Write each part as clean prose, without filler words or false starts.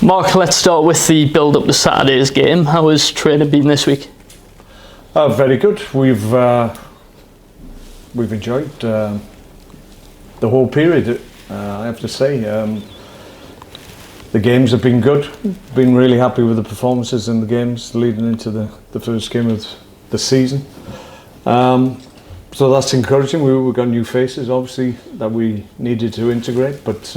Mark, let's start with the build-up to Saturday's game. How has training been this week? Very good. We've enjoyed the whole period. I have to say, the games have been good. Been really happy with the performances in the games leading into the first game of the season. So that's encouraging. We've got new faces, obviously, that we needed to integrate, but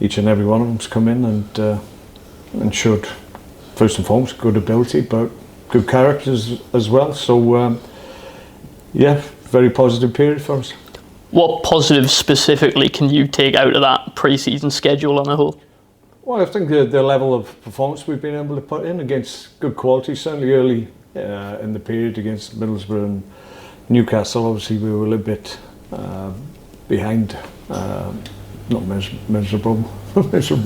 each and every one of them's come in and showed, first and foremost, good ability, but good characters as well. So yeah, very positive period for us. What positives specifically can you take out of that pre-season schedule on the whole? Well, I think the level of performance we've been able to put in against good quality, certainly early in the period against Middlesbrough and Newcastle. Obviously we were a little bit behind, not miserable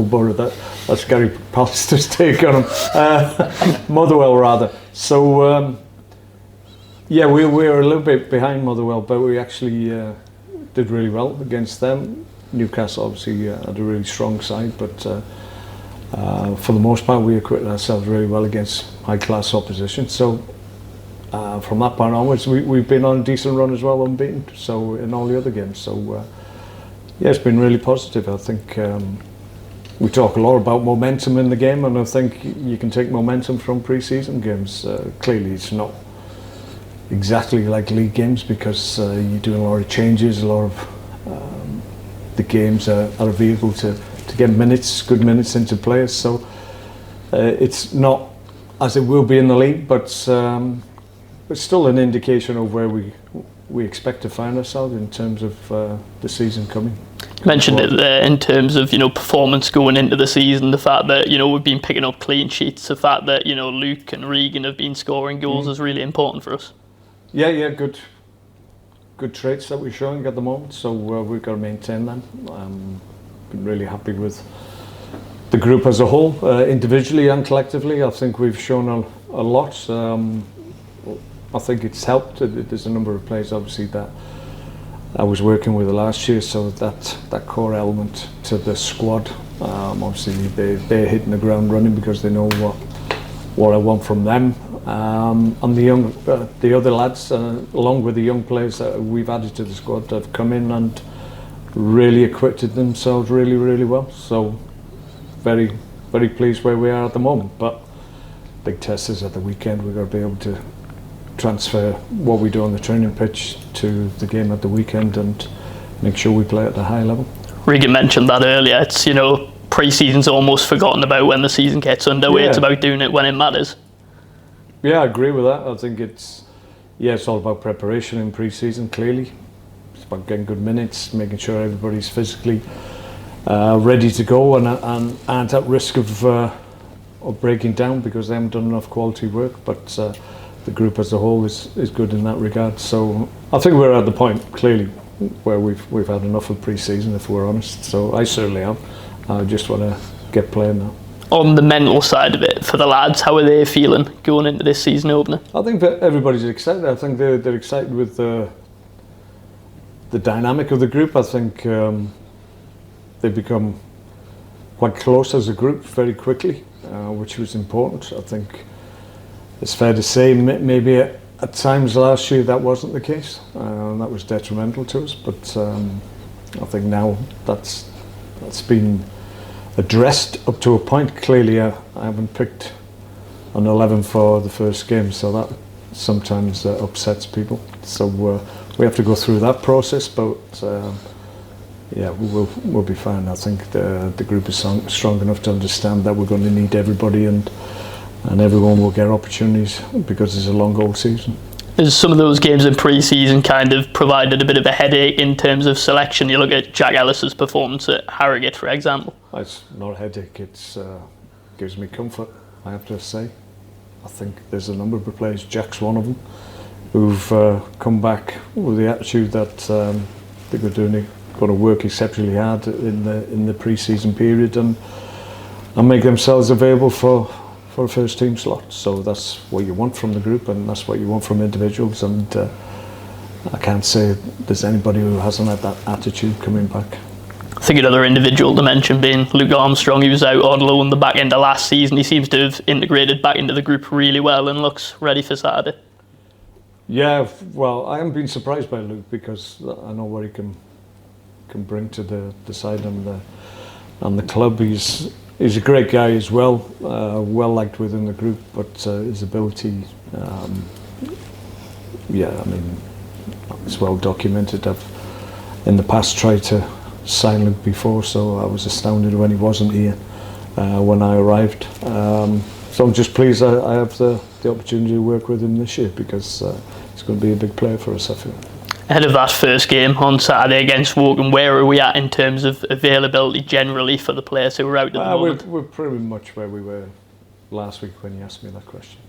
Borough, that's Gary Pallister's take on him, Motherwell rather. So yeah, we were a little bit behind Motherwell, but we actually did really well against them. Newcastle obviously had a really strong side, but for the most part we acquitted ourselves really well against high class opposition. So from that point onwards we've been on a decent run as well, unbeaten, so in all the other games. So yeah, it's been really positive. I think we talk a lot about momentum in the game, and I think you can take momentum from pre-season games. Clearly it's not exactly like league games because you're doing a lot of changes, a lot of the games are a vehicle to get good minutes into players. So it's not as it will be in the league, but it's still an indication of where we expect to find ourselves in terms of the season coming. You mentioned it there in terms of performance going into the season, the fact that we've been picking up clean sheets, the fact that Luke and Regan have been scoring goals is really important for us. Yeah, good traits that we're showing at the moment, so we've got to maintain them. Been really happy with the group as a whole, individually and collectively. I think we've shown a lot. I think it's helped. There's a number of players obviously that I was working with last year, so that core element to the squad, obviously they're hitting the ground running because they know what I want from them. And the other lads, along with the young players that we've added to the squad, have come in and really acquitted themselves really, really well. So very, very pleased where we are at the moment. But big test is at the weekend. We've got to be able to transfer what we do on the training pitch to the game at the weekend and make sure we play at a high level. Regan mentioned that earlier. It's pre-season's almost forgotten about when the season gets underway. Yeah. It's about doing it when it matters. Yeah, I agree with that. I think it's all about preparation in pre-season. Clearly, it's about getting good minutes, making sure everybody's physically ready to go and aren't at risk of breaking down because they haven't done enough quality work. But the group as a whole is good in that regard. So I think we're at the point clearly where we've had enough of pre-season, if we're honest. So I certainly have. I just want to get playing now. On the mental side of it, for the lads, how are they feeling going into this season opener? I think that everybody's excited. I think they're excited with the dynamic of the group. I think they've become quite close as a group very quickly, which was important. I think it's fair to say maybe at times last year that wasn't the case. That was detrimental to us, but I think now that's been addressed up to a point. Clearly I haven't picked an 11 for the first game, so that sometimes upsets people. So we have to go through that process, but yeah, we'll be fine. I think the group is strong enough to understand that we're going to need everybody and everyone will get opportunities because it's a long old season. As some of those games in pre-season kind of provided a bit of a headache in terms of selection. You look at Jack Ellis's performance at Harrogate, for example. It's not a headache, it gives me comfort, I have to say. I think there's a number of players, Jack's one of them, who've come back with the attitude that they're going to work exceptionally hard in the pre-season period and make themselves available for a first team slot. So that's what you want from the group and that's what you want from individuals, and I can't say there's anybody who hasn't had that attitude coming back. think another individual to mention being Luke Armstrong. He was out on loan the back end of last season. He seems to have integrated back into the group really well and looks ready for Saturday. Yeah, well, I haven't been surprised by Luke because I know what he can bring to the side and the club. He's a great guy as well, well liked within the group, but his ability, it's well documented. I've in the past tried to sign Luke before, so I was astounded when he wasn't here when I arrived. So I'm just pleased I have the opportunity to work with him this year because he's going to be a big player for us, I feel. Ahead of that first game on Saturday against Woking, where are we at in terms of availability generally for the players who are out at the moment? We're pretty much where we were last week when you asked me that question.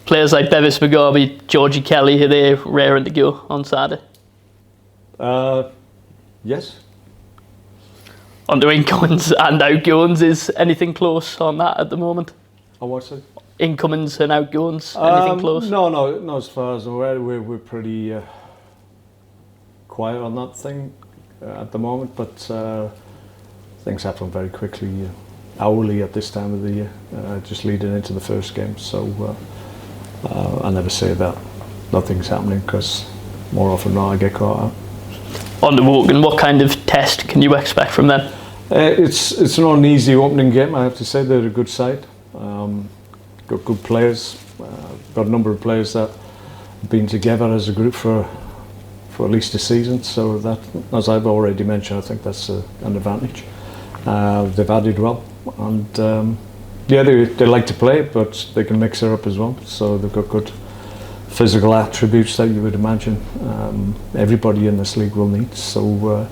Players like Bevis McGarvey, Georgie Kelly, are they raring to go on Saturday? Yes. On to incomings and outgoings, is anything close on that at the moment? On what side? Incomings and outgoings, anything close? No, as far as I'm aware, we're pretty quiet on that thing at the moment, but things happen very quickly, hourly at this time of the year, just leading into the first game, so I never say that nothing's happening because more often than not I get caught out. On the Woking, what kind of test can you expect from them? It's not an easy opening game, I have to say. They're a good side, got good players, got a number of players that have been together as a group for at least a season, so that, as I've already mentioned, I think that's an advantage. They've added well, and they like to play, but they can mix it up as well, so they've got good physical attributes that you would imagine everybody in this league will need. So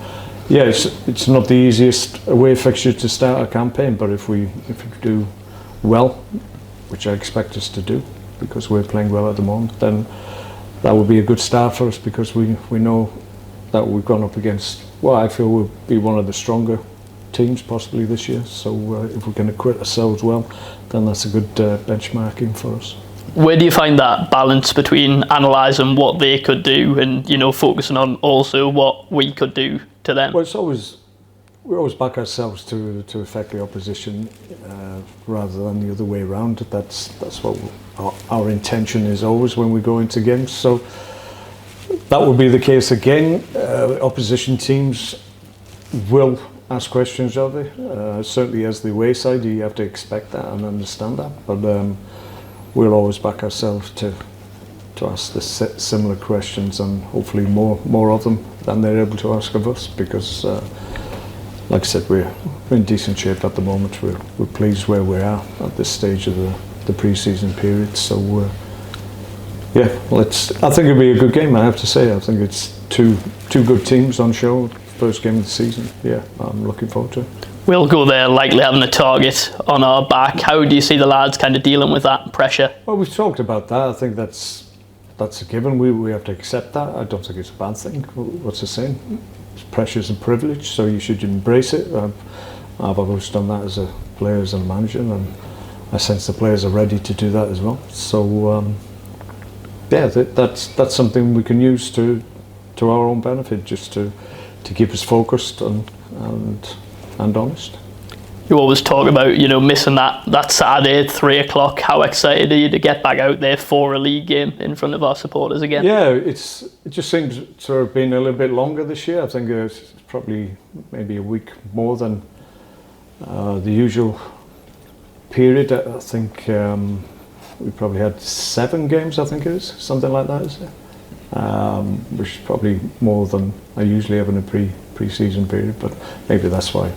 it's not the easiest away fixture to start a campaign, but if we do well, which I expect us to do because we're playing well at the moment, then that will be a good start for us because we know that we've gone up against what I feel will be one of the stronger teams possibly this year. So if we can acquit ourselves well, then that's a good benchmarking for us. Where do you find that balance between analysing what they could do and focusing on also what we could do to them? Well, we always back ourselves to affect the opposition rather than the other way around. That's what our intention is always when we go into games. So that will be the case again. Opposition teams will ask questions of you. Certainly as the away side, you have to expect that and understand that. But we'll always back ourselves to ask the similar questions and hopefully more of them than they're able to ask of us because like I said, we're in decent shape at the moment. We're pleased where we are at this stage of the pre-season period. So I think it'll be a good game, I have to say. I think it's two good teams on show, first game of the season. Yeah, I'm looking forward to it. We'll go there likely having a target on our back. How do you see the lads kind of dealing with that pressure? Well, we've talked about that. I think that's a given. We have to accept that. I don't think it's a bad thing. What's the saying? Pressure is a privilege, so you should embrace it. I've always done that as a player, as a manager, and I sense the players are ready to do that as well. So that's something we can use to our own benefit, just to keep us focused and honest. You always talk about missing that Saturday at 3 o'clock. How excited are you to get back out there for a league game in front of our supporters again? Yeah, it just seems to have been a little bit longer this year. I think it's probably maybe a week more than the usual period. I think we probably had 7 games, I think it is, something like that, is it? Which is probably more than I usually have in a pre-season period, but maybe that's why.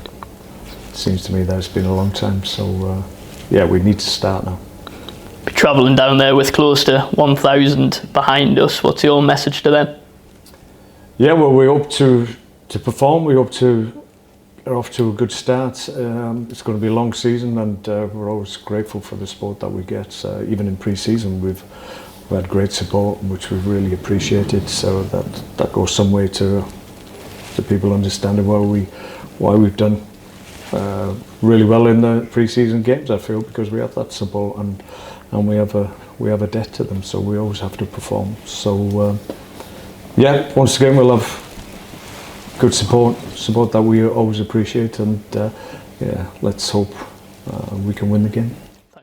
Seems to me that it's been a long time, so we need to start now. Be travelling down there with close to 1,000 behind us. What's your message to them? Yeah, well, we hope to perform. We hope to get off to a good start. It's going to be a long season, and we're always grateful for the support that we get. Even in pre-season, we've had great support, which we've really appreciated. So that goes some way to people understanding why we've done really well in the pre-season games, I feel, because we have that support and we have a debt to them, so we always have to perform. So once again we'll have good support that we always appreciate, and yeah, let's hope we can win the game.